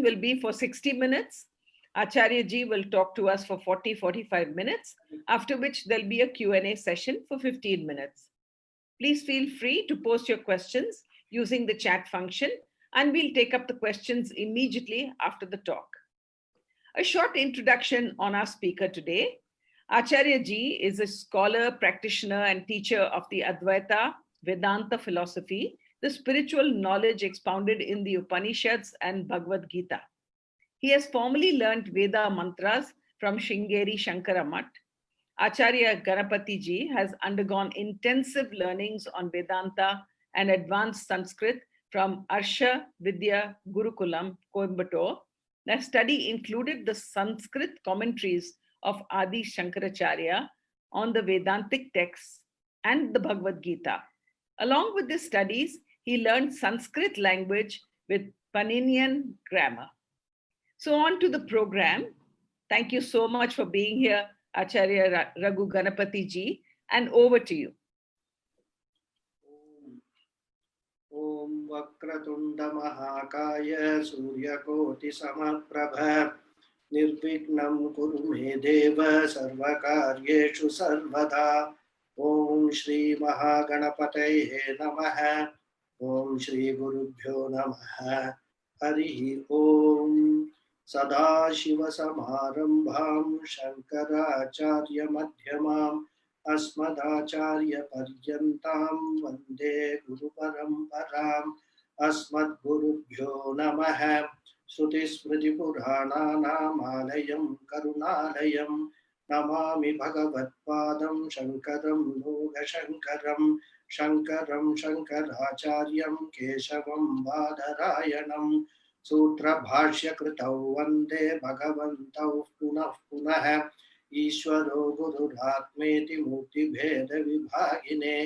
session will be for 60 minutes. Acharya ji will talk to us for 40-45 minutes, after which there'll be a Q&A session for 15 minutes. Please feel free to post your questions using the chat function, and we'll take up the questions immediately after the talk. A short introduction on our speaker today. Acharya ji is a scholar, practitioner, and teacher of the Advaita Vedanta philosophy, the spiritual knowledge expounded in the Upanishads and Bhagavad Gita. He has formally learnt Veda mantras from Sringeri Shankara Mutt. Acharya Ganapati ji has undergone intensive learnings on Vedanta and advanced Sanskrit from Arsha Vidya Gurukulam, Coimbatore. Their study included the Sanskrit commentaries of Adi Shankaracharya on the Vedantic texts and the Bhagavad Gita. Along with his studies, he learned Sanskrit language with Paninian grammar. So on to the program. Thank you so much for being here, Acharya Raghu Ganapati ji, and over to you. Om Vakratunda Mahakaya Suryakoti Samaprabha Nirvignam Kuru Me Deva Sarvakaryeshu Sarvada. Om Shri Mahaganapataye Namaha. Om Shri Gurubhyo Namaha. Harihi Om. Sada Shiva Samarambham Shankaracharya Madhyamam Asmadacharya Paryantam Vande Guru Paramparam. Asmad Gurubhyo Namaha. Shruti Smriti Purananam Alayam Karunalayam. Namami Bhagavat Padam Shankaram Loga Shankaram. Shankaram Shankaracharyam Keshavam Badarayanam. Sutra Bhashya Kritau Vande Bhagavantau Punah Punah. Ishvaro Guru Ratmeti Mukti Bheda Vibhagine.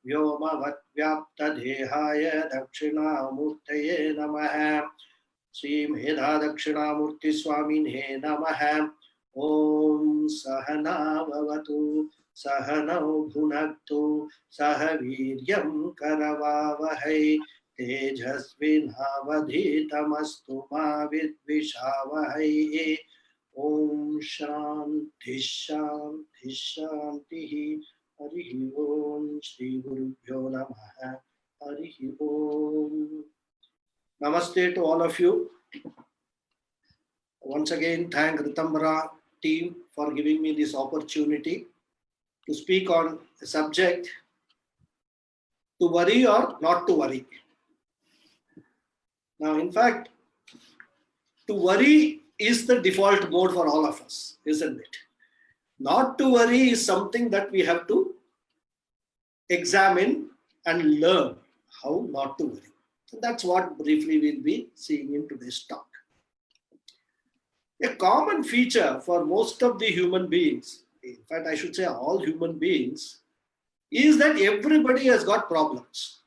Vyomavat Vyapta Dehaya Dakshinamurtaye Namaha. Sri Medha Dakshinamurti Swamine Namaha. Om Sahana Bhavatu Sahanau Bhunaktu Sahaviryam Karavavahai Tejasvinavadhitamastu ma vidvishavahai. Om Shanti Shanti Shanti. Harihi Om. Shri Gurubhyo Namaha. Harihi Om. Namaste to all of you. Once again, thank Rtambhara team for giving me this opportunity to speak on a subject, to worry or not to worry. Now, in fact, to worry is the default mode for all of us, isn't it? Not to worry is something that we have to examine and learn how not to worry. So that's what briefly we'll be seeing in today's talk. A common feature for most of the human beings, in fact, I should say all human beings, is that everybody has got problems.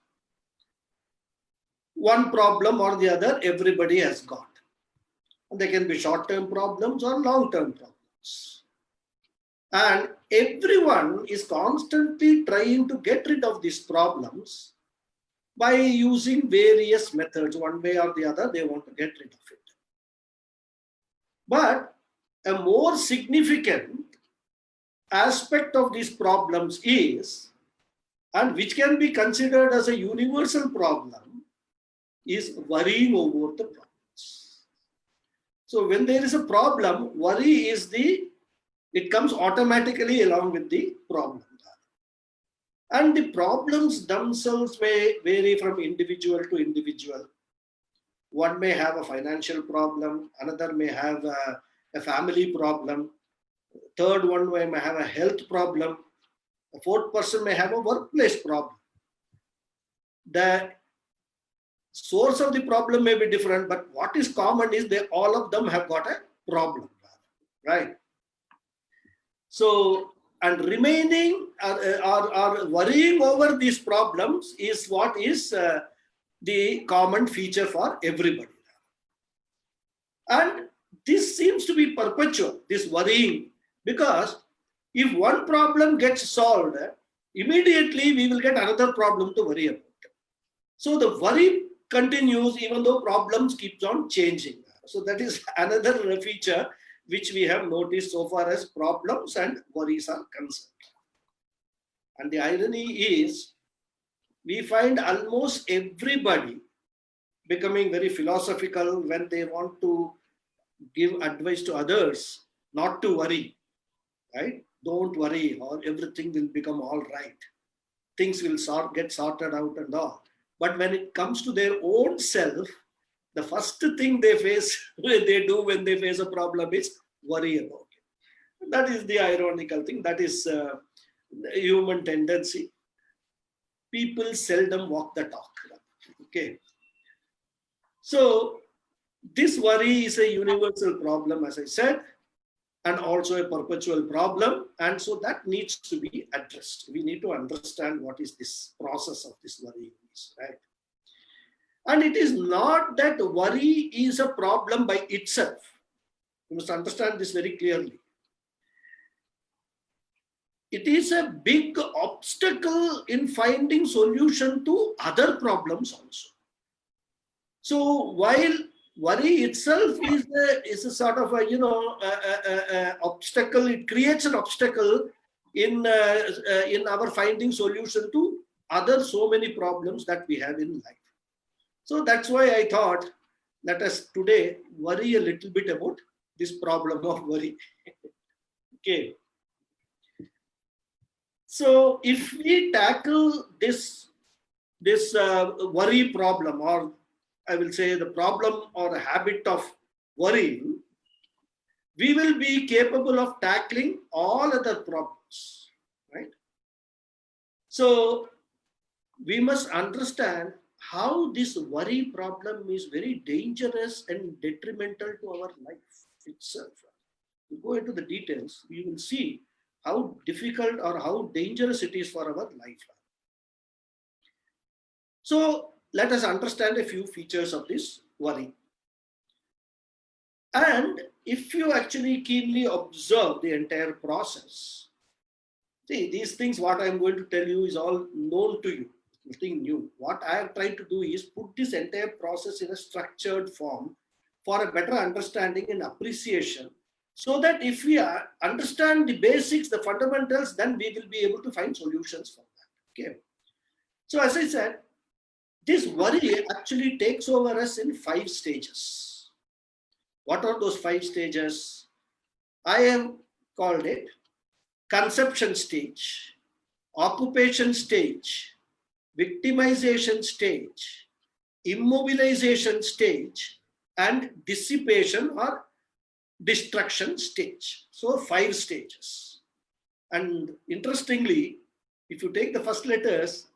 One problem or the other, everybody has got. And they can be short-term problems or long-term problems. And everyone is constantly trying to get rid of these problems by using various methods. One way or the other, they want to get rid of it. But a more significant aspect of these problems is, and which can be considered as a universal problem, is worrying over the problems. So when there is a problem, worry is it comes automatically along with the problem. And the problems themselves may vary from individual to individual. One may have a financial problem, another may have a family problem, third one may have a health problem, a fourth person may have a workplace problem. The source of the problem may be different, but what is common is all of them have got a problem, right? So, and remaining or worrying over these problems is what is the common feature for everybody. And this seems to be perpetual, this worrying, because if one problem gets solved, immediately we will get another problem to worry about. So the worry continues even though problems keeps on changing. So that is another feature which we have noticed so far as problems and worries are concerned. And the irony is, we find almost everybody becoming very philosophical when they want to give advice to others not to worry, right? Don't worry, or everything will become all right. Things will get sorted out and all. But when it comes to their own self, the first thing they do when they face a problem is worry about it. That is the ironical thing. That is the human tendency. People seldom walk the talk. Okay. So this worry is a universal problem, as I said, and also a perpetual problem. And so that needs to be addressed. We need to understand what is this process of this worry is, right? And it is not that worry is a problem by itself. You must understand this very clearly. It is a big obstacle in finding solution to other problems also. So while worry itself is a sort of a obstacle, it creates an obstacle in our finding solution to other so many problems that we have in life. So that's why I thought, let us today worry a little bit about this problem of worry. Okay. So if we tackle this worry problem, or I will say the problem or a habit of worrying, we will be capable of tackling all other problems, right? So we must understand how this worry problem is very dangerous and detrimental to our life itself. We go into the details, we will see how difficult or how dangerous it is for our life. So let us understand a few features of this worry. And if you actually keenly observe the entire process, see, these things, what I'm going to tell you is all known to you, nothing new. What I have tried to do is put this entire process in a structured form for a better understanding and appreciation, so that if we understand the basics, the fundamentals, then we will be able to find solutions for that. Okay. So as I said, this worry actually takes over us in 5 stages. What are those 5 stages? I have called it conception stage, occupation stage, victimization stage, immobilization stage, and dissipation or destruction stage. So 5 stages. And interestingly, if you take the first letters,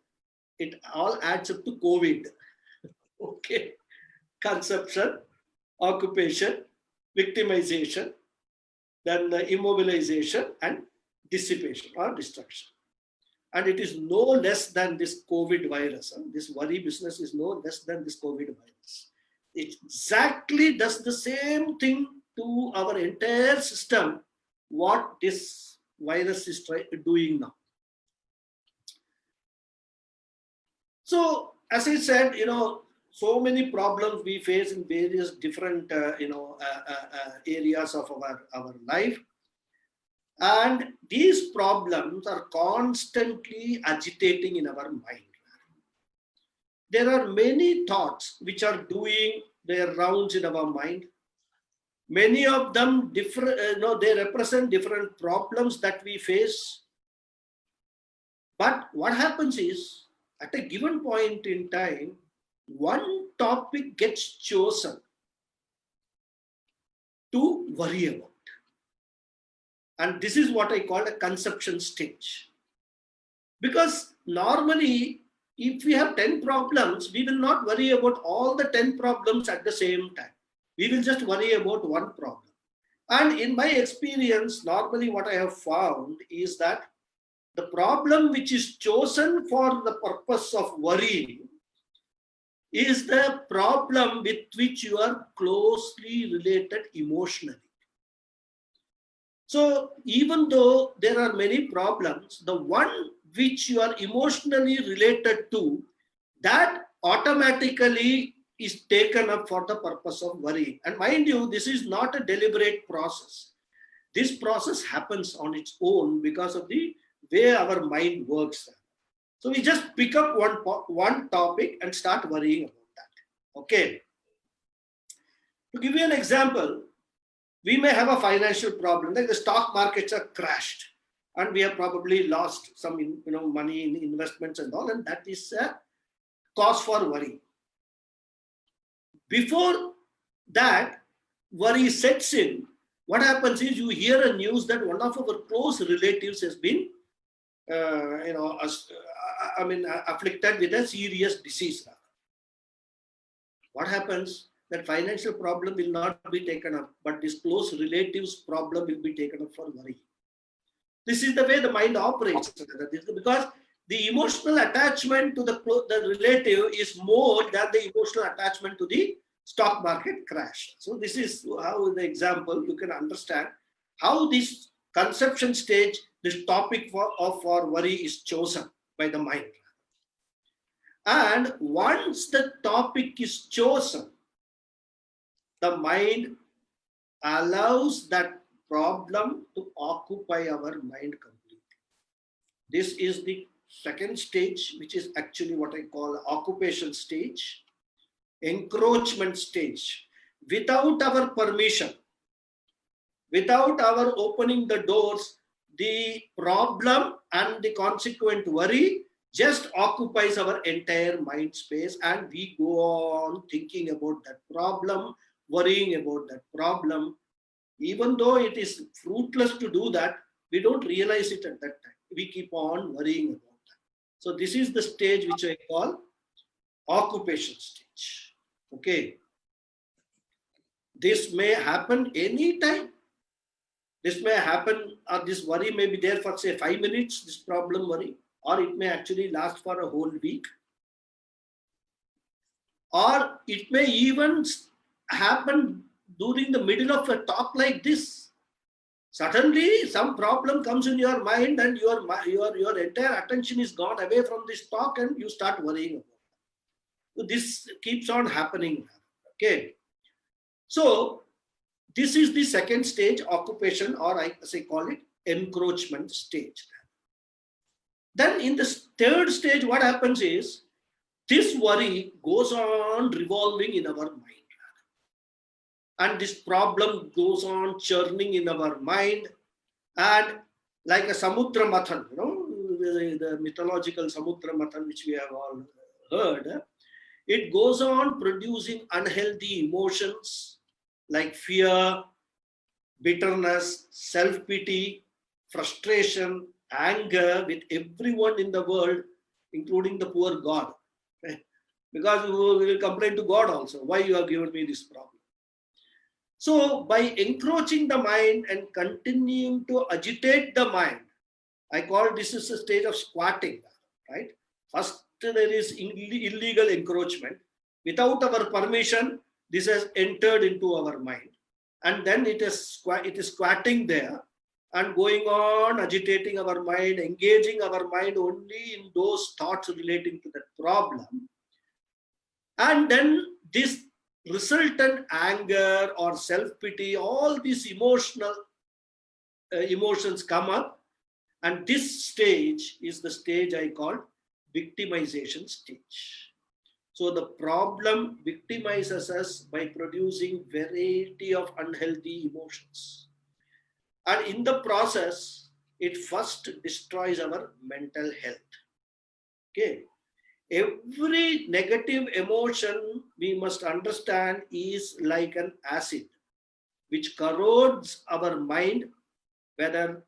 it all adds up to COVID. Okay. Conception, occupation, victimization, then the immobilization and dissipation or destruction. And it is no less than this COVID virus. This worry business is no less than this COVID virus. It exactly does the same thing to our entire system what this virus is doing now. So as I said, so many problems we face in various different areas of our life, and these problems are constantly agitating in our mind. There are many thoughts which are doing their rounds in our mind. Many of them different, they represent different problems that we face. But what happens is, at a given point in time, one topic gets chosen to worry about. And this is what I call a conception stage. Because normally, if we have 10 problems, we will not worry about all the 10 problems at the same time. We will just worry about one problem. And in my experience, normally what I have found is that the problem which is chosen for the purpose of worrying is the problem with which you are closely related emotionally. So even though there are many problems, the one which you are emotionally related to, that automatically is taken up for the purpose of worrying. And mind you, this is not a deliberate process. This process happens on its own because of the way our mind works. So we just pick up one topic and start worrying about that. Okay. To give you an example, we may have a financial problem, like the stock markets are crashed, and we have probably lost some money in investments and all, and that is a cause for worry. Before that worry sets in, what happens is you hear a news that one of our close relatives has been afflicted with a serious disease. What happens? That financial problem will not be taken up, but this close relative's problem will be taken up for worry. This is the way the mind operates, because the emotional attachment to the relative is more than the emotional attachment to the stock market crash. So this is how the example you can understand how this conception stage, this topic for worry is chosen by the mind. And once the topic is chosen, the mind allows that problem to occupy our mind completely. This is the second stage, which is actually what I call occupation stage, encroachment stage. Without our permission, without our opening the doors, the problem and the consequent worry just occupies our entire mind space, and we go on thinking about that problem, worrying about that problem. Even though it is fruitless to do that, we don't realize it at that time. We keep on worrying about that. So this is the stage which I call occupation stage. Okay. This may happen anytime. This may happen, or this worry may be there for say 5 minutes, this problem worry, or it may actually last for a whole week. Or it may even happen during the middle of a talk like this. Suddenly some problem comes in your mind and your entire attention is gone away from this talk and you start worrying about it. So this keeps on happening. Okay. So this is the second stage, occupation, or as I call it, encroachment stage. Then in the third stage, what happens is this worry goes on revolving in our mind. And this problem goes on churning in our mind, and like a Samudra Mathan, the mythological Samudra Mathan, which we have all heard, it goes on producing unhealthy emotions like fear, bitterness, self-pity, frustration, anger with everyone in the world, including the poor God. Because we will complain to God also, why you have given me this problem. So by encroaching the mind and continuing to agitate the mind, I call this is a stage of squatting, right? First there is illegal encroachment. Without our permission, this has entered into our mind. And then it is squatting there and going on agitating our mind, engaging our mind only in those thoughts relating to that problem. And then this resultant anger or self-pity, all these emotions come up, and this stage is the stage I call victimization stage. So the problem victimizes us by producing variety of unhealthy emotions, and in the process it first destroys our mental health. Okay. Every negative emotion, we must understand, is like an acid which corrodes our mind, whether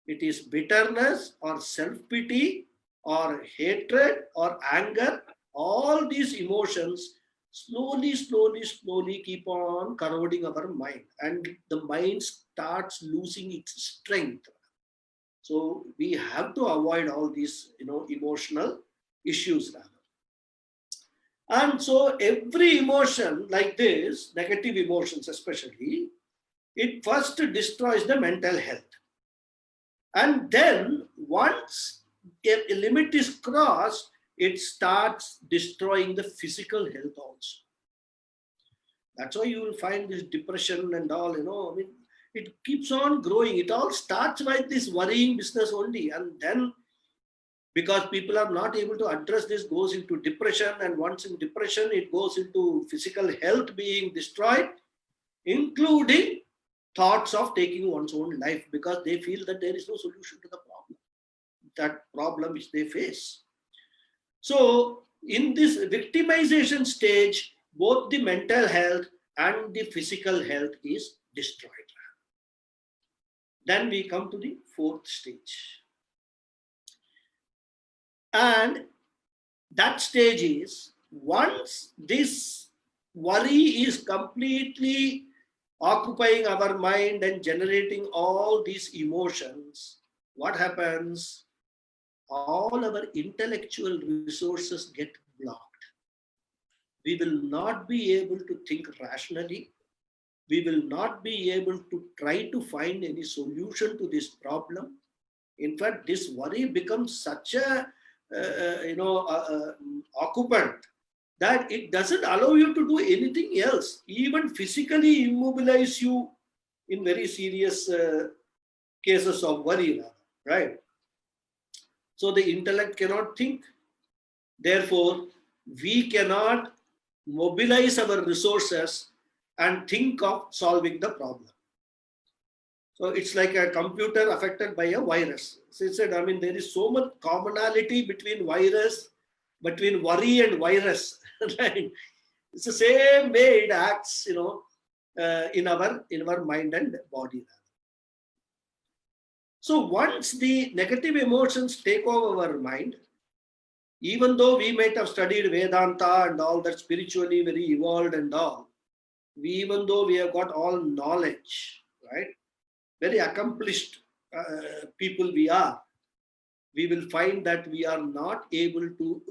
it is bitterness or self-pity or hatred or anger. All these emotions slowly keep on corroding our mind, and the mind starts losing its strength. So we have to avoid all these emotional issues rather. And so every emotion like this, negative emotions especially, it first destroys the mental health. And then once a limit is crossed, it starts destroying the physical health also. That's why you will find this depression and all, I mean, it keeps on growing. It all starts with this worrying business only. And then because people are not able to address this, goes into depression. And once in depression, it goes into physical health being destroyed, including thoughts of taking one's own life, because they feel that there is no solution to the problem which they face. So in this victimization stage, both the mental health and the physical health is destroyed. Then we come to the fourth stage. And that stage is, once this worry is completely occupying our mind and generating all these emotions, what happens? All our intellectual resources get blocked. We will not be able to think rationally. We will not be able to try to find any solution to this problem. In fact, this worry becomes such a occupant that it doesn't allow you to do anything else, even physically immobilize you in very serious cases of worry, right? So the intellect cannot think. Therefore, we cannot mobilize our resources and think of solving the problem. So it's like a computer affected by a virus. So it said, I mean, there is so much commonality between worry and virus. Right? It's the same way it acts, in our mind and body. So once the negative emotions take over our mind, even though we might have studied Vedanta and all that, spiritually very evolved and all, even though we have got all knowledge, right, very accomplished people we are, we will find that we are not able to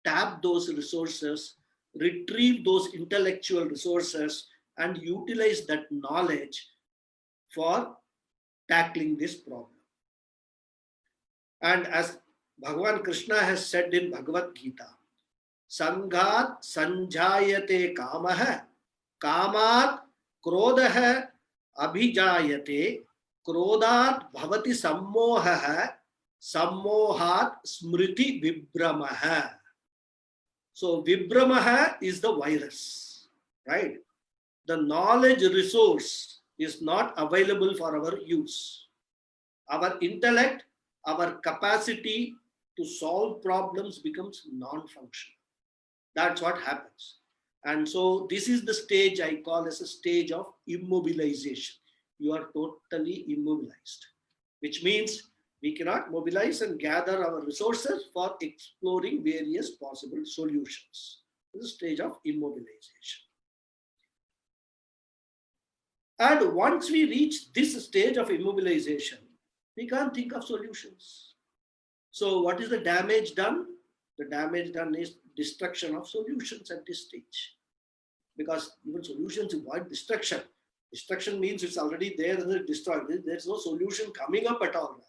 tap those resources, retrieve those intellectual resources, and utilize that knowledge for tackling this problem. And as Bhagavan Krishna has said in Bhagavad Gita, Sanghat sanjayate kamaha, kamat krodha abhijayate, krodat bhavati sammoha, sammohat smriti vibramaha. So vibramaha is the virus, right? The knowledge resource is not available for our use. Our intellect, our capacity to solve problems becomes non-functional. That's what happens. And so this is the stage I call as a stage of immobilization. You are totally immobilized, which means we cannot mobilize and gather our resources for exploring various possible solutions. This is the stage of immobilization. And once we reach this stage of immobilization, we can't think of solutions. So what is the damage done? The damage done is destruction of solutions at this stage. Because even solutions avoid destruction. Destruction means it's already there and it's destroyed. There's no solution coming up at all.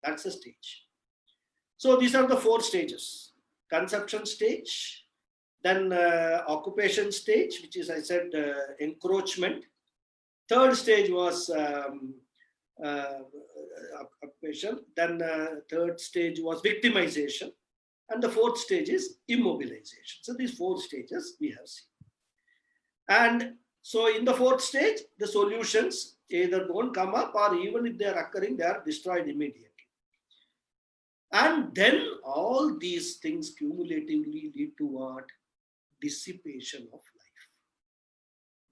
That's the stage. So these are the four stages. Conception stage, then occupation stage, which is, I said, encroachment. Third stage was occupation. Then third stage was victimization. And the fourth stage is immobilization. So these four stages we have seen. And so in the fourth stage, the solutions either don't come up, or even if they are occurring, they are destroyed immediately. And then all these things cumulatively lead to what? Dissipation of life.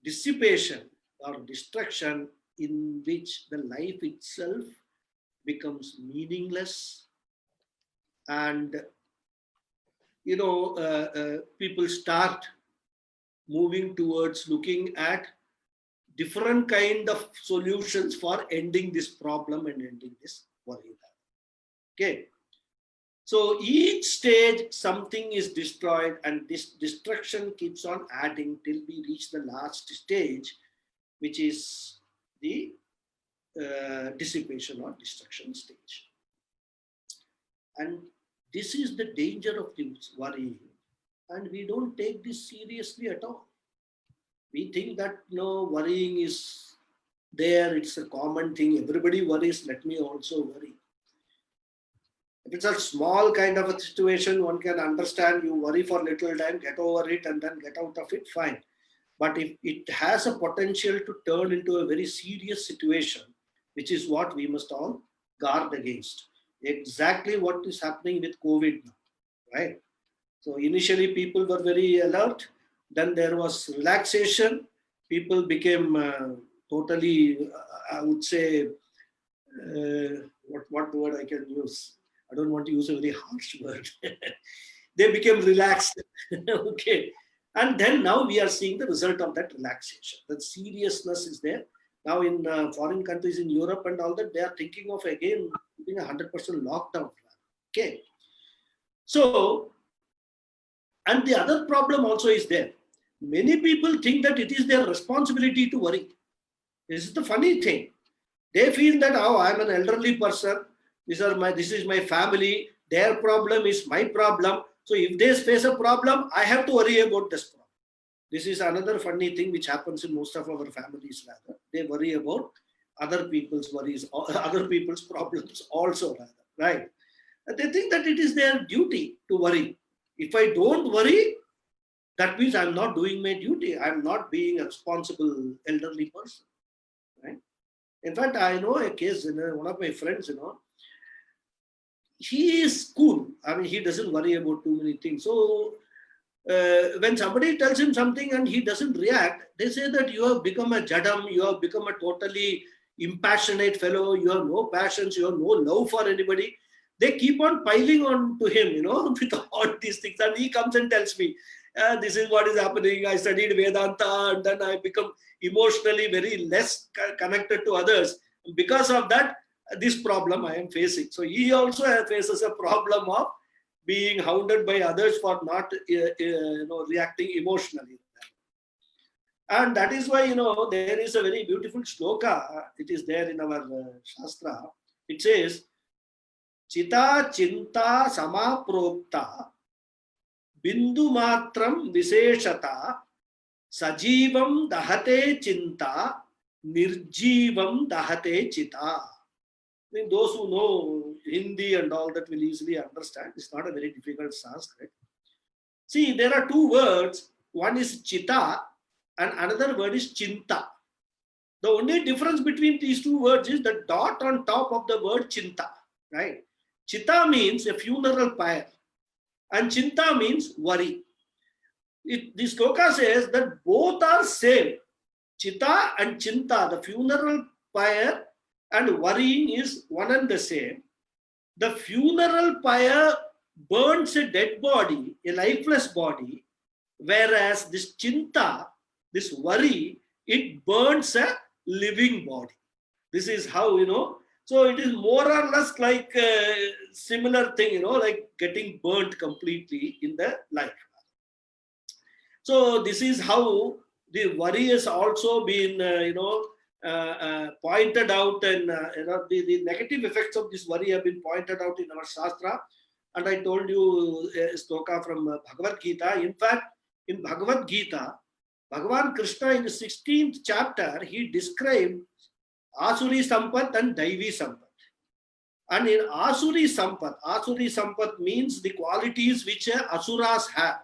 Dissipation or destruction, in which the life itself becomes meaningless, and people start moving towards looking at different kind of solutions for ending this problem and ending this worry. Okay. So each stage something is destroyed, and this destruction keeps on adding till we reach the last stage, which is the dissipation or destruction stage. And this is the danger of the worry, and we don't take this seriously at all. We think that worrying is there, it's a common thing. Everybody worries, let me also worry. If it's a small kind of a situation, one can understand. You worry for little time, get over it, and then get out of it, fine. But if it has a potential to turn into a very serious situation, which is what we must all guard against. Exactly what is happening with COVID now, right? So initially people were very alert, then there was relaxation, people became totally, I would say, what word I can use? I don't want to use a very harsh word. They became relaxed. Okay. And then now we are seeing the result of that relaxation. The seriousness is there. Now in foreign countries in Europe and all that, they are thinking of again putting 100% lockdown. Okay. So, and the other problem also is there. Many people think that it is their responsibility to worry. This is the funny thing. They feel that, oh, I'm an elderly person. This is my family. Their problem is my problem. So if they face a problem, I have to worry about this problem. This is another funny thing which happens in most of our families. Rather, they worry about other people's worries, or other people's problems also. Rather, right? And they think that it is their duty to worry. If I don't worry, that means I'm not doing my duty. I'm not being a responsible elderly person. Right? In fact, I know a case, one of my friends, he is cool. I mean, he doesn't worry about too many things. So when somebody tells him something and he doesn't react, they say that you have become a jadam, you have become a totally impassionate fellow, you have no passions, you have no love for anybody. They keep on piling on to him, with all these things. And he comes and tells me, this is what is happening. I studied Vedanta and then I become emotionally very less connected to others. Because of that, this problem I am facing. So he also faces a problem of being hounded by others for not reacting emotionally. And that is why, there is a very beautiful shloka. It is there in our Shastra. It says, Chita Chinta Samaprokta Bindu Matram Viseshata Sajivam Dahate Chinta Nirjivam Dahate Chita. I think those who know Hindi and all that will easily understand. It's not a very difficult Sanskrit. See, there are two words. One is Chita and another word is Chinta. The only difference between these two words is the dot on top of the word Chinta. Right? Chita means a funeral pyre and Chinta means worry. This sloka says that both are same. Chita and Chinta, the funeral pyre and worrying is one and the same. The funeral pyre burns a dead body, a lifeless body, whereas this Chinta, this worry, it burns a living body. This is how, so it is more or less like a similar thing, like getting burnt completely in the life. So this is how the worry has also been, pointed out, and the negative effects of this worry have been pointed out in our Shastra. And I told you a stoka from Bhagavad Gita. In fact, in Bhagavad Gita, Bhagavan Krishna in the 16th chapter, he described Asuri Sampat and Daivi Sampat. And in Asuri Sampat means the qualities which Asuras have.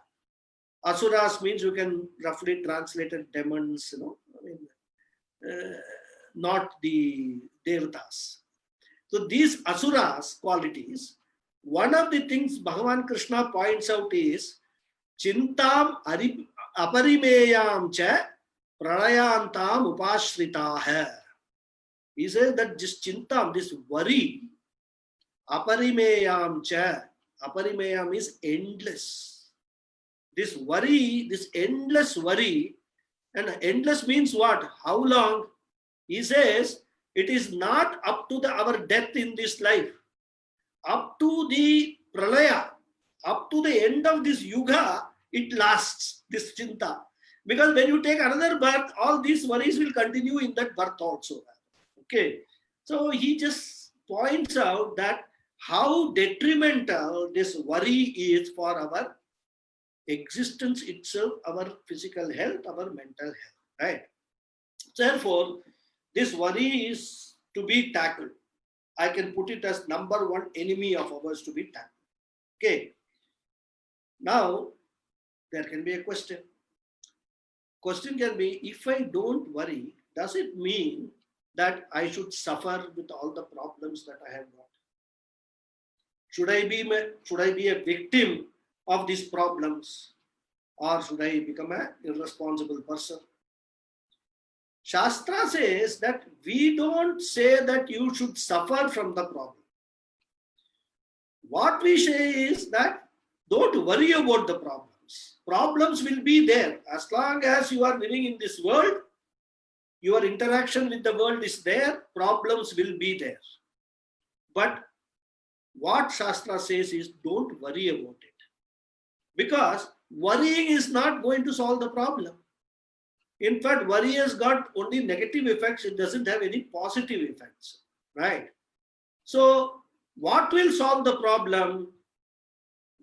Asuras means you can roughly translate it demons, not the Devatas. So these Asuras qualities, one of the things Bhagavan Krishna points out is Chintam Aparimeyam cha Pralayantam Upashritah. He says that this Chintam, this worry, Aparimeyam cha, Aparimeyam is endless. This worry, this endless worry, and endless means what? How long? He says it is not up to our death in this life. Up to the pralaya, up to the end of this yuga, it lasts, this chinta. Because when you take another birth, all these worries will continue in that birth also. Okay. So he just points out that how detrimental this worry is for our existence itself, our physical health, our mental health. right? Therefore, this worry is to be tackled. I can put it as number one enemy of ours to be tackled. Okay. Now, there can be a question. Question can be, if I don't worry, does it mean that I should suffer with all the problems that I have got? Should I be a victim of these problems, or should I become an irresponsible person? Shastra says that we don't say that you should suffer from the problem. What we say is that don't worry about the problems. Problems will be there. As long as you are living in this world, your interaction with the world is there, problems will be there. But what Shastra says is don't worry about it. Because worrying is not going to solve the problem. In fact, worry has got only negative effects. It doesn't have any positive effects, right? So what will solve the problem?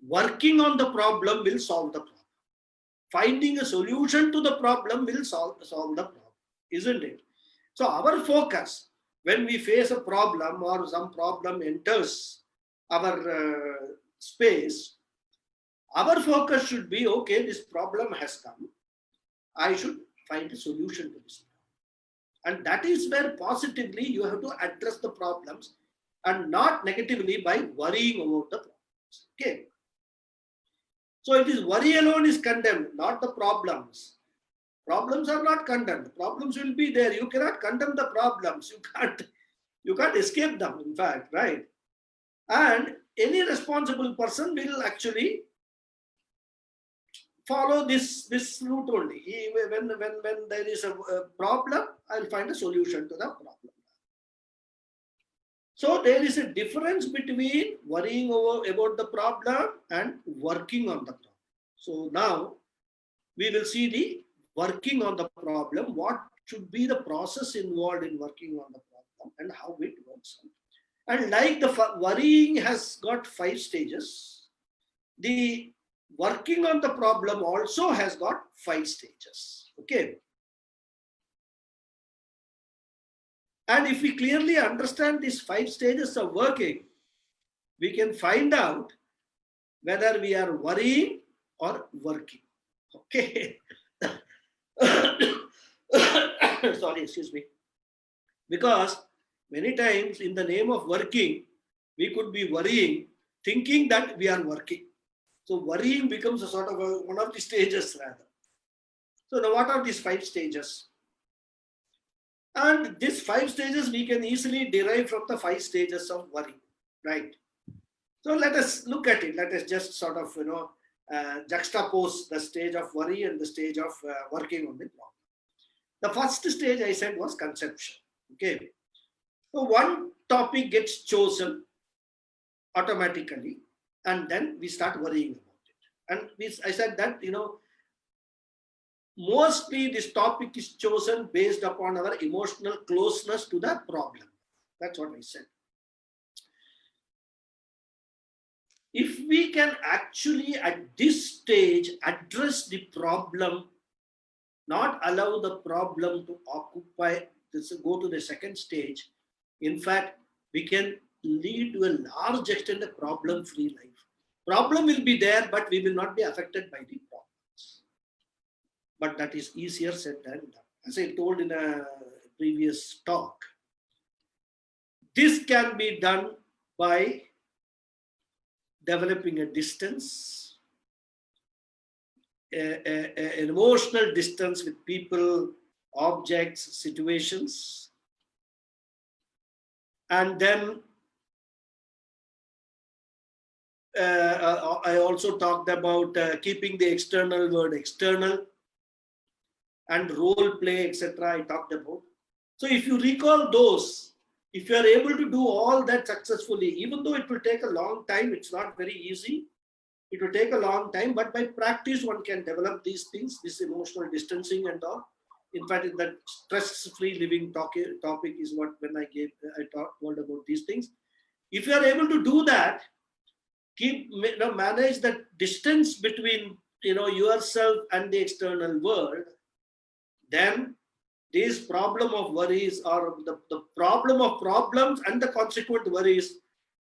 Working on the problem will solve the problem. Finding a solution to the problem will solve the problem, isn't it? So our focus, when we face a problem or some problem enters our space, our focus should be, okay, this problem has come. I should find a solution to this problem. And that is where positively you have to address the problems and not negatively by worrying about the problems. Okay. So it is worry alone is condemned, not the problems. Problems are not condemned. Problems will be there. You cannot condemn the problems. You can't escape them, in fact, right? And any responsible person will actually follow this route only. When there is a problem, I'll find a solution to the problem. So there is a difference between worrying about the problem and working on the problem. So now we will see the working on the problem. What should be the process involved in working on the problem and how it works. And like the worrying has got 5 stages, the working on the problem also has got 5 stages. Okay. And if we clearly understand these 5 stages of working, we can find out whether we are worrying or working. Okay. Sorry, excuse me. Because many times in the name of working, we could be worrying, thinking that we are working. So worrying becomes a sort of one of the stages rather. So now what are these 5 stages? And these 5 stages we can easily derive from the 5 stages of worry, right? So let us look at it. Let us just sort of, juxtapose the stage of worry and the stage of working on the problem. The first stage I said was conception. Okay. So one topic gets chosen automatically and then we start worrying about it. And I said that, mostly this topic is chosen based upon our emotional closeness to the problem. That's what I said. If we can actually at this stage address the problem, not allow the problem to occupy, go to the second stage, in fact, we can lead to a large extent a problem-free life. Problem will be there, but we will not be affected by the problems. But that is easier said than done. As I told in a previous talk, this can be done by developing a distance, an emotional distance with people, objects, situations. And then I also talked about keeping the external world external and role play, etc. I talked about. So if you recall those, if you are able to do all that successfully, even though it will take a long time, it's not very easy. It will take a long time, but by practice, one can develop these things, this emotional distancing and all. In fact, in that stress-free living topic is what when I talked about these things. If you are able to do that, manage that distance between yourself and the external world, then this problem of worries, or the problem of problems and the consequent worries,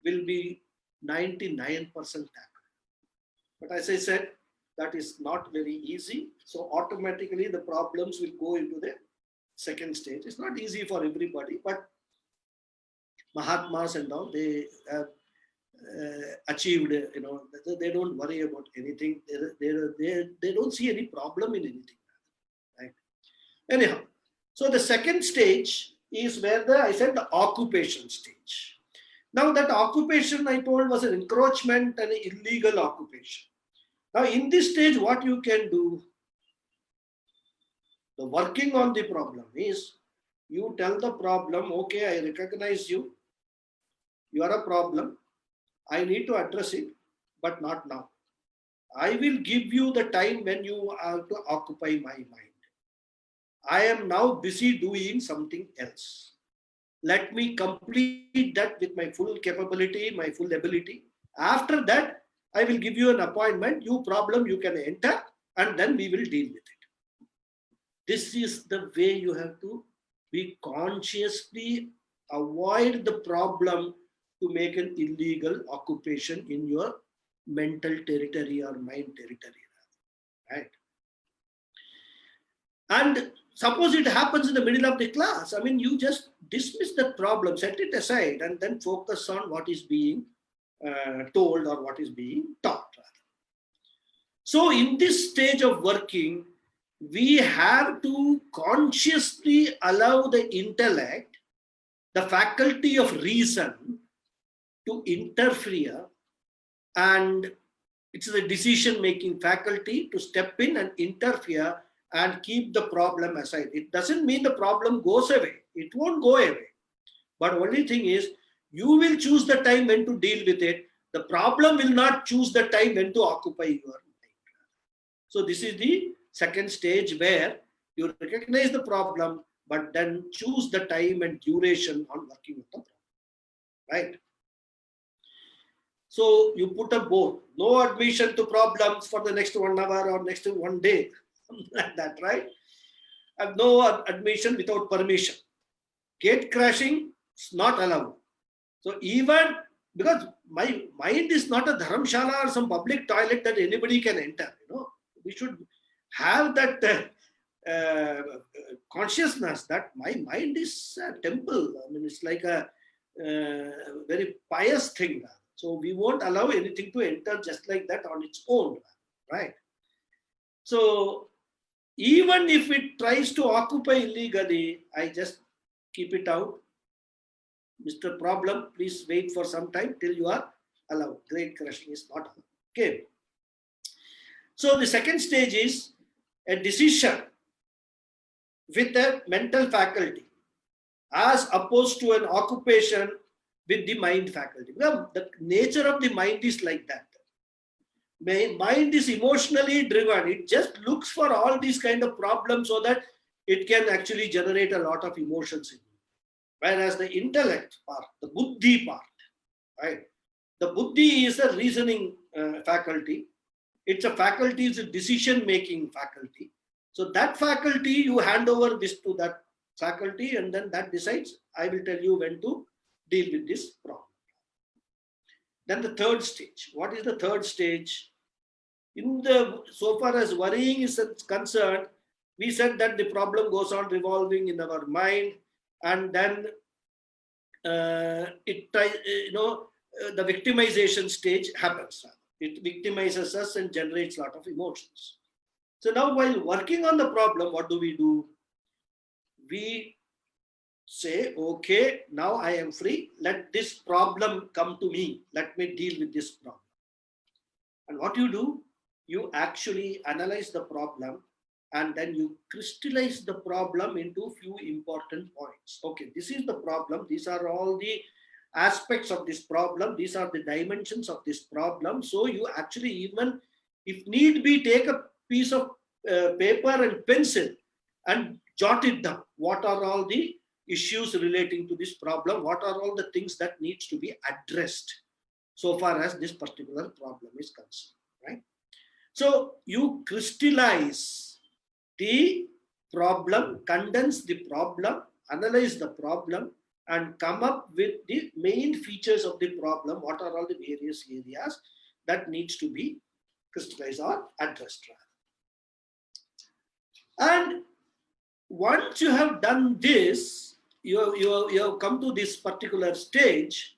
will be 99% tackled. But as I said, that is not very easy. So automatically the problems will go into the second stage. It's not easy for everybody, but Mahatmas and all, they have achieved, they don't worry about anything. They don't see any problem in anything. Right? Anyhow, so the second stage is where I said the occupation stage. Now that occupation I told was an encroachment and an illegal occupation. Now in this stage, what you can do, the working on the problem is, you tell the problem, okay, I recognize you, you are a problem, I need to address it, but not now. I will give you the time when you have to occupy my mind. I am now busy doing something else. Let me complete that with my full capability, my full ability. After that, I will give you an appointment, you problem you can enter, and then we will deal with it. This is the way you have to be consciously avoid the problem to make an illegal occupation in your mental territory or mind territory, right? And suppose it happens in the middle of the class, I mean, you just dismiss that problem, set it aside, and then focus on what is being told or what is being taught. So in this stage of working, we have to consciously allow the intellect, the faculty of reason, to interfere, and it's the decision-making faculty to step in and interfere and keep the problem aside. It doesn't mean the problem goes away. It won't go away. But only thing is, you will choose the time when to deal with it. The problem will not choose the time when to occupy your mind. So this is the second stage where you recognize the problem, but then choose the time and duration on working with the problem, right? So you put a board, no admission to problems for the next 1 hour or next 1 day, something like that, right? And no admission without permission. Gate crashing is not allowed. So even because my mind is not a dharamshala or some public toilet that anybody can enter, we should have that consciousness that my mind is a temple. I mean, it's like a very pious thing. So we won't allow anything to enter just like that on its own, right? So even if it tries to occupy illegally, I just keep it out. Mr. Problem, please wait for some time till you are allowed. Great crushing is not allowed. Okay. So the second stage is a decision with a mental faculty as opposed to an occupation with the mind faculty. Well, the nature of the mind is like that. Mind is emotionally driven. It just looks for all these kind of problems so that it can actually generate a lot of emotions in you. Whereas the intellect part, the buddhi part, right? The buddhi is a reasoning faculty. It's a faculty, it's a decision-making faculty. So that faculty, you hand over this to that faculty, and then that decides, I will tell you when to deal with this problem. Then the third stage. What is the third stage? So far as worrying is concerned, we said that the problem goes on revolving in our mind, and then the victimization stage happens. It victimizes us and generates a lot of emotions. So now, while working on the problem, what do? We say, okay, now I am free. Let this problem come to me. Let me deal with this problem. And what do? You actually analyze the problem, and then you crystallize the problem into few important points. Okay, this is the problem. These are all the aspects of this problem. These are the dimensions of this problem. So you actually, even if need be, take a piece of paper and pencil and jot it down. What are all the issues relating to this problem? What are all the things that needs to be addressed so far as this particular problem is concerned, right? So you crystallize the problem, condense the problem, analyze the problem, and come up with the main features of the problem. What are all the various areas that needs to be crystallized or addressed? And once you have done this, you have come to this particular stage,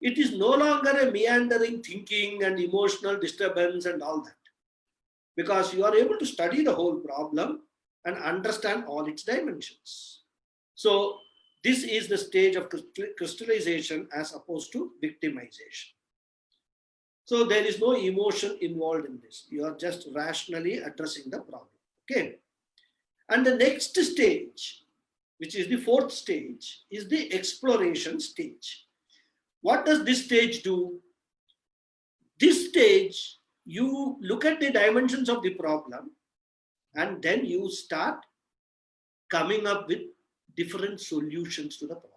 it is no longer a meandering thinking and emotional disturbance and all that. Because you are able to study the whole problem and understand all its dimensions. So this is the stage of crystallization as opposed to victimization. So there is no emotion involved in this. You are just rationally addressing the problem. Okay. And the next stage, which is the fourth stage, is the exploration stage. What does this stage do? This stage, you look at the dimensions of the problem and then you start coming up with different solutions to the problem.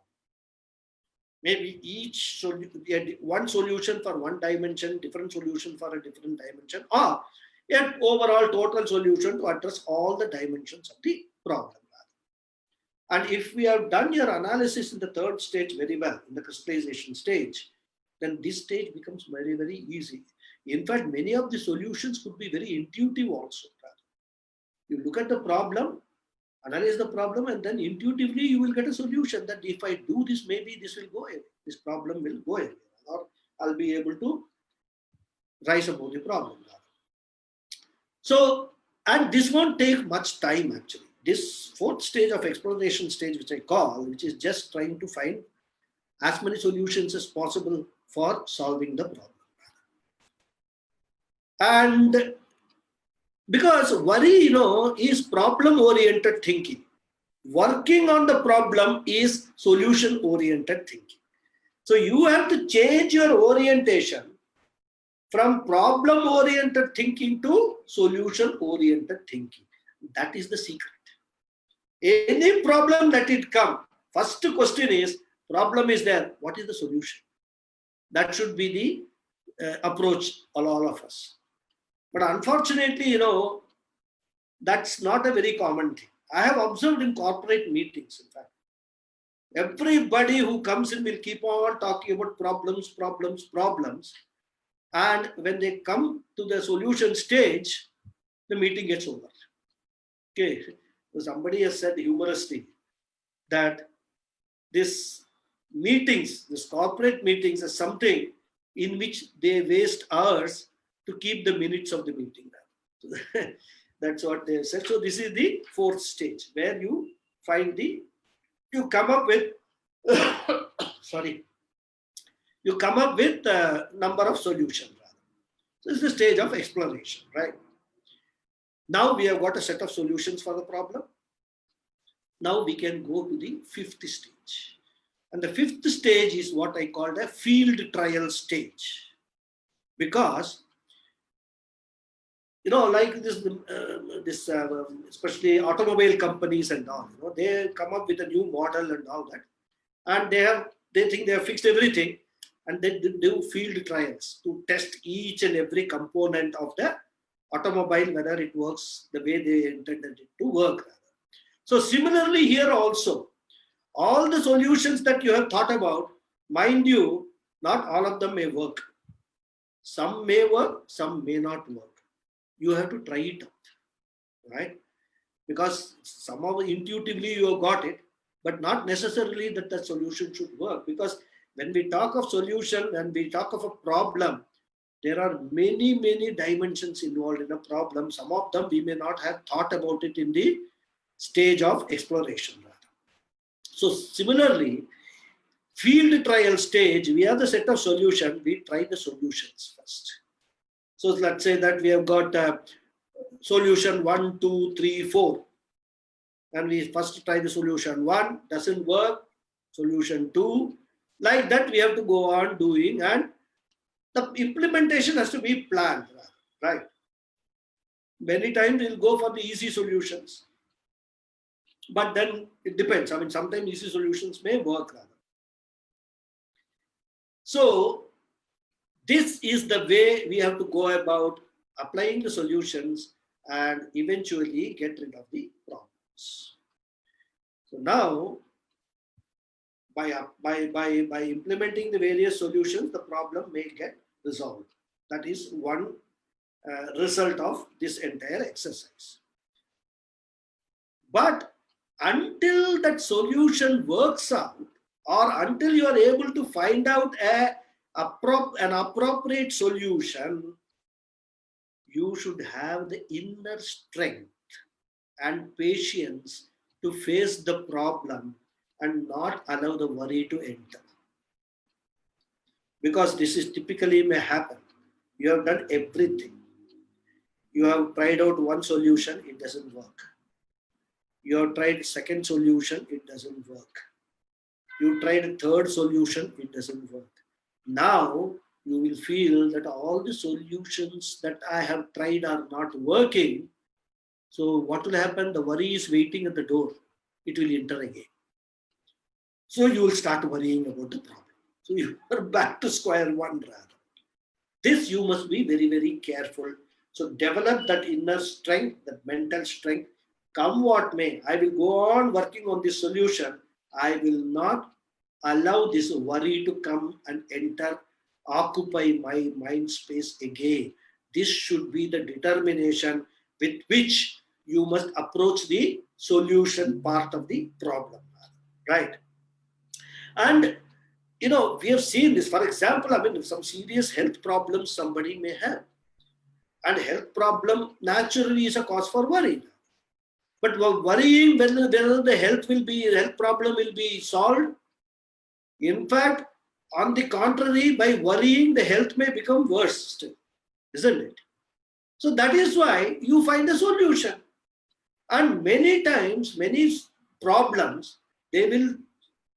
Maybe each one solution for one dimension, different solution for a different dimension, or an overall total solution to address all the dimensions of the problem. And if we have done your analysis in the third stage very well, in the crystallization stage, then this stage becomes very, very easy. In fact, many of the solutions could be very intuitive also. You look at the problem, analyze the problem, and then intuitively you will get a solution that if I do this, maybe this will go away. This problem will go away, or I'll be able to rise above the problem. So, and this won't take much time actually. This fourth stage of exploration stage, which I call, which is just trying to find as many solutions as possible for solving the problem. And because worry, is problem-oriented thinking. Working on the problem is solution-oriented thinking. So you have to change your orientation from problem-oriented thinking to solution-oriented thinking. That is the secret. Any problem that it comes, first question is, problem is there, what is the solution? That should be the approach of all of us. But unfortunately, that's not a very common thing. I have observed in corporate meetings, in fact. Everybody who comes in will keep on talking about problems. And when they come to the solution stage, the meeting gets over. Okay. So somebody has said humorously that this corporate meetings is something in which they waste hours to keep the minutes of the meeting. That's what they said. So this is the fourth stage where you come up with, you come up with a number of solutions. So this is the stage of exploration, right? Now we have got a set of solutions for the problem. Now we can go to the fifth stage. And the fifth stage is what I call a field trial stage. Because like this, especially automobile companies and all, they come up with a new model and all that, and they think they have fixed everything, and they do field trials to test each and every component of the automobile, whether it works the way they intended it to work. So similarly here also, all the solutions that you have thought about, mind you, not all of them may work. Some may work, some may not work. You have to try it out, right? Because somehow intuitively you have got it, but not necessarily that the solution should work. Because when we talk of solution, when we talk of a problem, there are many, many dimensions involved in a problem. Some of them we may not have thought about it in the stage of exploration. So similarly, field trial stage, we have the set of solutions, we try the solutions first. So let's say that we have got solution 1, 2, 3, 4. And we first try the solution 1, doesn't work, solution 2. Like that we have to go on doing, and the implementation has to be planned, right? Many times we'll go for the easy solutions. But then it depends. I mean, sometimes easy solutions may work rather. So this is the way we have to go about applying the solutions and eventually get rid of the problem. So now, by implementing the various solutions, the problem may get resolved. That is one result of this entire exercise. But until that solution works out, or until you are able to find out an appropriate solution, you should have the inner strength and patience to face the problem and not allow the worry to enter. Because this is typically may happen. You have done everything. You have tried out one solution, it doesn't work. You have tried second solution, it doesn't work. You tried a third solution, it doesn't work. Now you will feel that all the solutions that I have tried are not working. So what will happen? The worry is waiting at the door. It will enter again. So you will start worrying about the problem. So you are back to square one rather. This you must be very, very careful. So develop that inner strength, that mental strength. Come what may, I will go on working on this solution. I will not allow this worry to come and enter, occupy my mind space again. This should be the determination with which you must approach the solution part of the problem, right? And we have seen this. For example, some serious health problems somebody may have, and health problem naturally is a cause for worry. But worrying whether the health problem will be solved. In fact, on the contrary, by worrying, the health may become worse still, isn't it? So that is why you find a solution. And many times, many problems, they will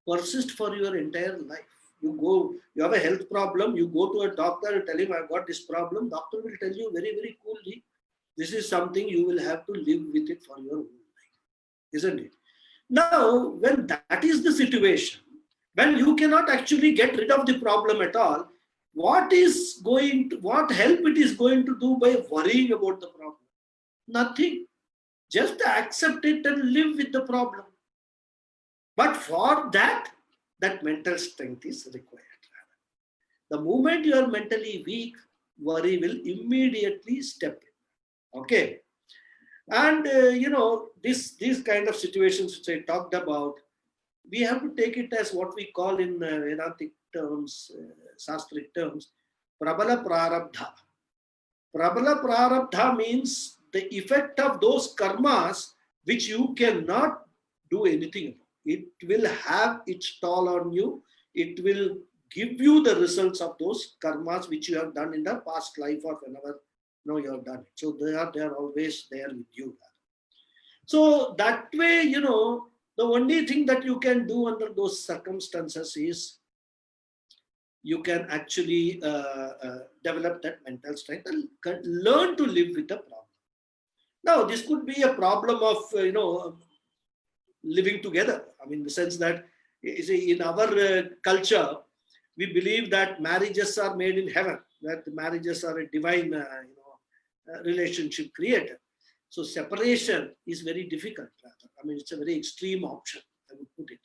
persist for your entire life. You have a health problem, you go to a doctor and tell him, I've got this problem. Doctor will tell you very, very coolly, this is something you will have to live with it for your whole life, isn't it? Now, when that is the situation, when you cannot actually get rid of the problem at all, what help it is going to do by worrying about the problem? Nothing. Just accept it and live with the problem. But for that mental strength is required. The moment you are mentally weak, worry will immediately step in. Okay. And these kind of situations which I talked about, we have to take it as what we call in Vedantic terms, Sastric terms, Prabala Prarabdha. Prabala Prarabdha means the effect of those karmas which you cannot do anything about. It will have its toll on you. It will give you the results of those karmas which you have done in the past life or whenever you have done it. So they are always there with you. So that way, the only thing that you can do under those circumstances is you can actually develop that mental strength and learn to live with the problem. Now, this could be a problem of, living together. In the sense that, in our culture, we believe that marriages are made in heaven, that marriages are a divine, relationship created. So separation is very difficult. It's a very extreme option, I would put it.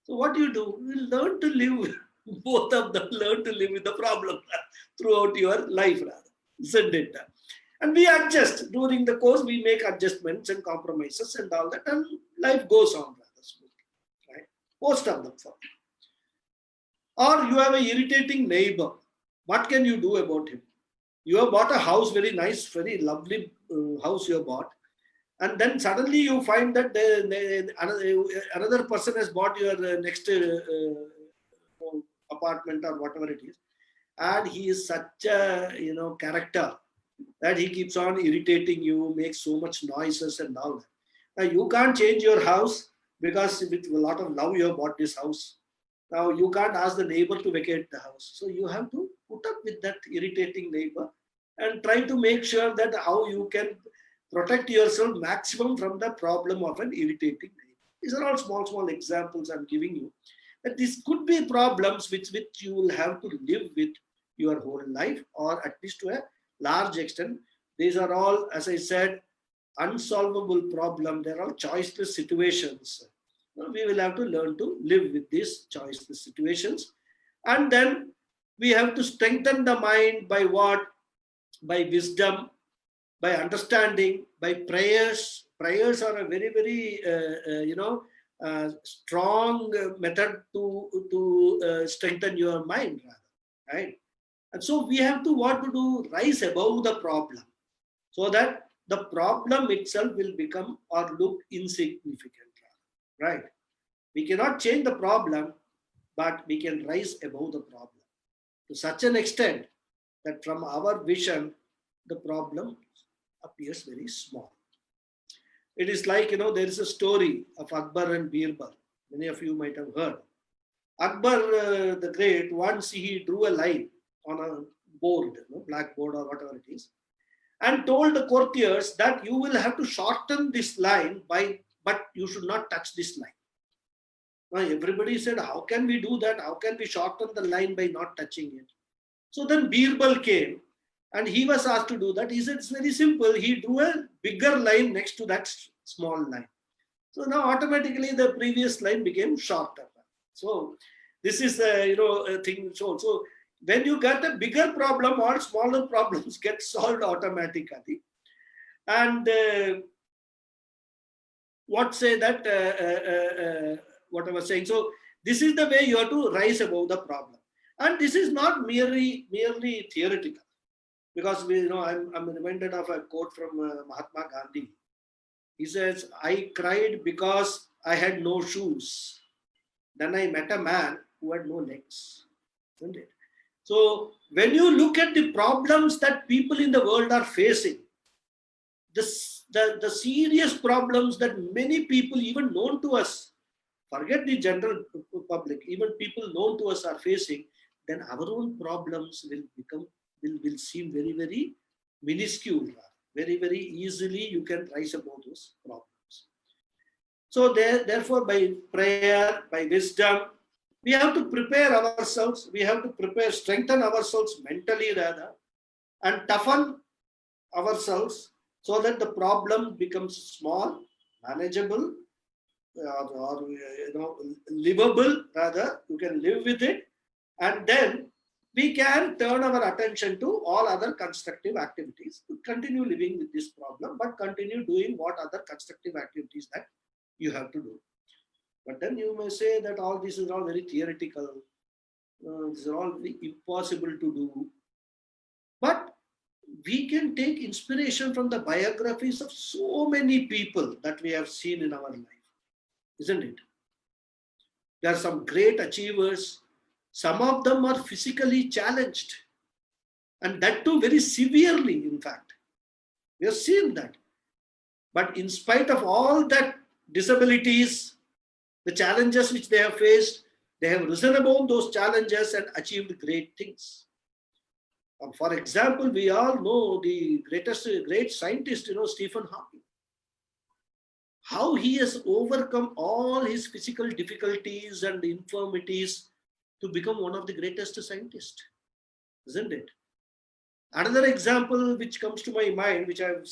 So what do? You learn to live, both of them learn to live with the problem throughout your life, rather, isn't it? And we adjust during the course, we make adjustments and compromises and all that, and life goes on rather smoothly, right? Most of them. Or you have an irritating neighbor. What can you do about him? You have bought a house, very nice, very lovely house you have bought. And then suddenly you find that another person has bought your next apartment or whatever it is. And he is such a, character that he keeps on irritating you, makes so much noises and all that. Now you can't change your house because with a lot of love you have bought this house. Now you can't ask the neighbor to vacate the house. So you have to put up with that irritating neighbor and try to make sure that how you can protect yourself maximum from the problem of an irritating neighbor. These are all small examples I'm giving you. That this could be problems which you will have to live with your whole life, or at least to a large extent. These are all, as I said, unsolvable problem. There are choiceless situations. We will have to learn to live with these choiceless situations. And then we have to strengthen the mind by what? By wisdom, by understanding, by prayers. Prayers are a very, very, strong method to strengthen your mind, rather, right? And so we have to what to do? Rise above the problem, so that the problem itself will become or look insignificant, right? We cannot change the problem, but we can rise above the problem to such an extent that from our vision, the problem appears very small. It is like, there is a story of Akbar and Birbal. Many of you might have heard. Akbar the Great, once he drew a line on a board, blackboard or whatever it is, and told the courtiers that you will have to shorten this line but you should not touch this line. Now everybody said, how can we do that? How can we shorten the line by not touching it? So then Birbal came and he was asked to do that. He said, it's very simple. He drew a bigger line next to that small line. So now automatically the previous line became shorter. So this is a thing. So when you get a bigger problem, all smaller problems get solved automatically. And what I was saying. So this is the way you have to rise above the problem. And this is not merely theoretical. Because I'm reminded of a quote from Mahatma Gandhi. He says, I cried because I had no shoes. Then I met a man who had no legs. Isn't it? So when you look at the problems that people in the world are facing, the serious problems that many people, even known to us, forget the general public, even people known to us are facing, then our own problems will seem very, very minuscule. Very, very easily you can rise above those problems. So therefore, by prayer, by wisdom, we have to prepare ourselves. We have to strengthen ourselves mentally rather, and toughen ourselves so that the problem becomes small, manageable, or livable rather. You can live with it, and then we can turn our attention to all other constructive activities to continue living with this problem, but continue doing what other constructive activities that you have to do. But then you may say that all this is all very theoretical. These are all very impossible to do. But we can take inspiration from the biographies of so many people that we have seen in our life, isn't it? There are some great achievers. Some of them are physically challenged, and that too very severely, in fact. We have seen that. But in spite of all that disabilities, the challenges which they have faced, they have risen above those challenges and achieved great things. For example, we all know the great scientist, Stephen Hawking. How he has overcome all his physical difficulties and infirmities to become one of the greatest scientists, isn't it? Another example which comes to my mind, which I've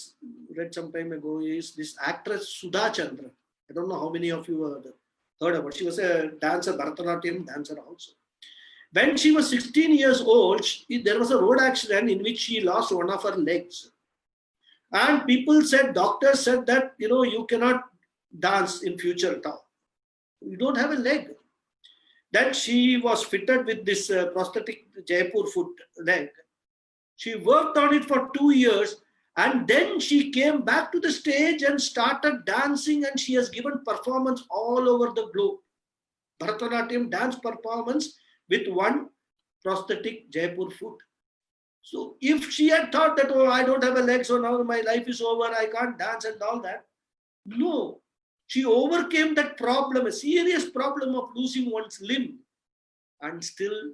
read some time ago, is this actress Sudha Chandra. I don't know how many of you heard about. She was a dancer, Bharatanatyam dancer also. When she was 16 years old, there was a road accident in which she lost one of her legs. And doctors said that, you cannot dance in future at all. You don't have a leg. Then she was fitted with this prosthetic Jaipur foot leg. She worked on it for 2 years, and then she came back to the stage and started dancing, and she has given performance all over the globe. Bharatanatyam dance performance with one prosthetic Jaipur foot. So if she had thought that, I don't have a leg, so now my life is over, I can't dance and all that. No. She overcame that problem, a serious problem of losing one's limb, and still,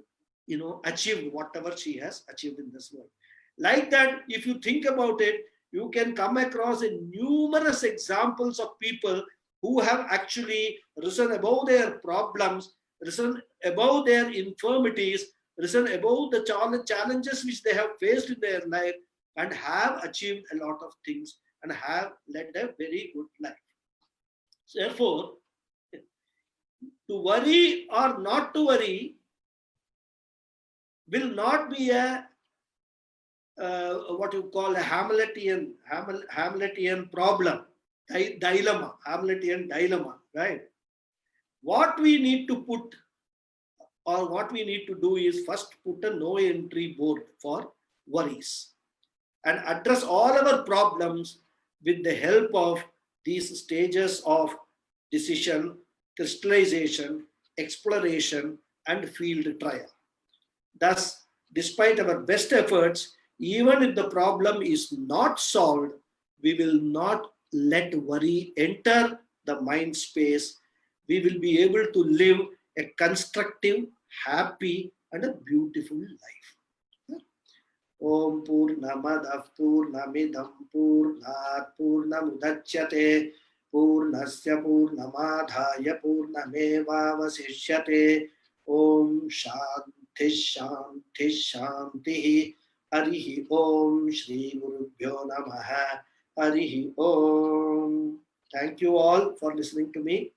achieved whatever she has achieved in this world. Like that, if you think about it, you can come across numerous examples of people who have actually risen above their problems, risen above their infirmities, risen above the challenges which they have faced in their life, and have achieved a lot of things and have led a very good life. Therefore, to worry or not to worry will not be a what you call a Hamletian problem, Hamletian dilemma, right? What we need to put or what we need to do is first put a no entry board for worries and address all our problems with the help of these stages of decision, crystallization, exploration, and field trial. Thus, despite our best efforts, even if the problem is not solved, we will not let worry enter the mind space. We will be able to live a constructive, happy, and a beautiful life. Om Purnamadah Purnamidam Purnat Purnamudachyate Purnasya Purnamadhaya Purnamevavasishyate. Om Shanti Shanti Shanti. Harihi Om Shri Gurubhyo Namaha. Harihi Om. Thank you all for listening to me.